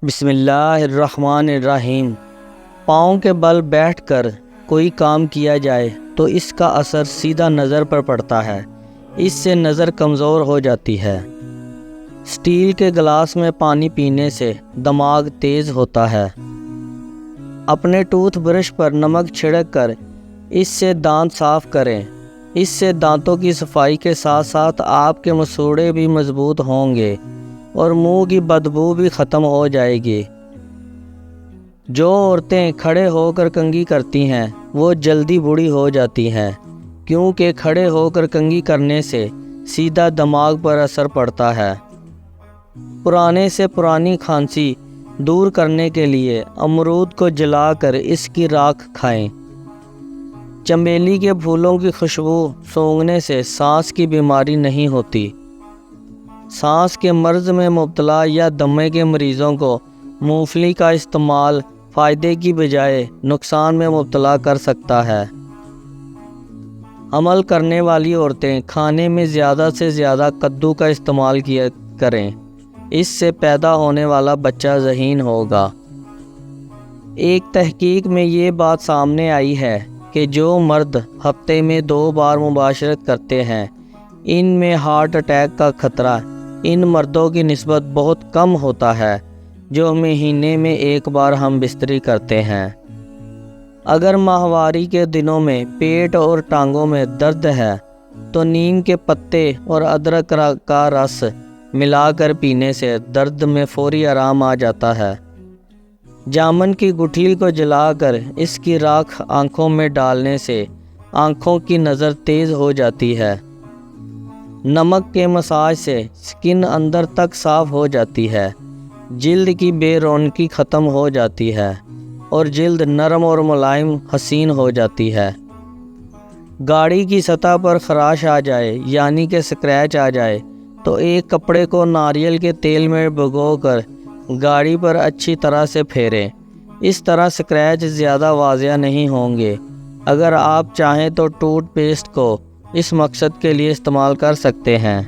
بسم اللہ الرحمن الرحیم۔ پاؤں کے بل بیٹھ کر کوئی کام کیا جائے تو اس کا اثر سیدھا نظر پر پڑتا ہے، اس سے نظر کمزور ہو جاتی ہے۔ سٹیل کے گلاس میں پانی پینے سے دماغ تیز ہوتا ہے۔ اپنے ٹوتھ برش پر نمک چھڑک کر اس سے دانت صاف کریں، اس سے دانتوں کی صفائی کے ساتھ ساتھ آپ کے مسوڑھے بھی مضبوط ہوں گے اور منہ کی بدبو بھی ختم ہو جائے گی۔ جو عورتیں کھڑے ہو کر کنگھی کرتی ہیں وہ جلدی بوڑھی ہو جاتی ہیں، کیونکہ کھڑے ہو کر کنگھی کرنے سے سیدھا دماغ پر اثر پڑتا ہے۔ پرانے سے پرانی کھانسی دور کرنے کے لیے امرود کو جلا کر اس کی راکھ کھائیں۔ چنبیلی کے پھولوں کی خوشبو سونگھنے سے سانس کی بیماری نہیں ہوتی۔ سانس کے مرض میں مبتلا یا دمے کے مریضوں کو مونگ پھلی کا استعمال فائدے کی بجائے نقصان میں مبتلا کر سکتا ہے۔ حمل کرنے والی عورتیں کھانے میں زیادہ سے زیادہ کدو کا استعمال کیا کریں، اس سے پیدا ہونے والا بچہ ذہین ہوگا۔ ایک تحقیق میں یہ بات سامنے آئی ہے کہ جو مرد ہفتے میں 2 بار مباشرت کرتے ہیں، ان میں ہارٹ اٹیک کا خطرہ ان مردوں کی نسبت بہت کم ہوتا ہے جو مہینے میں 1 بار ہم بستری کرتے ہیں۔ اگر ماہواری کے دنوں میں پیٹ اور ٹانگوں میں درد ہے تو نیم کے پتے اور ادرک کا رس ملا کر پینے سے درد میں فوری آرام آ جاتا ہے۔ جامن کی گٹھلی کو جلا کر اس کی راکھ آنکھوں میں ڈالنے سے آنکھوں کی نظر تیز ہو جاتی ہے۔ نمک کے مساج سے سکن اندر تک صاف ہو جاتی ہے، جلد کی بے رونقی ختم ہو جاتی ہے اور جلد نرم اور ملائم حسین ہو جاتی ہے۔ گاڑی کی سطح پر خراش آ جائے یعنی کہ سکریچ آ جائے تو ایک کپڑے کو ناریل کے تیل میں بھگو کر گاڑی پر اچھی طرح سے پھیریں، اس طرح سکریچ زیادہ واضح نہیں ہوں گے۔ اگر آپ چاہیں تو ٹوتھ پیسٹ کو اس مقصد کے لیے استعمال کر سکتے ہیں۔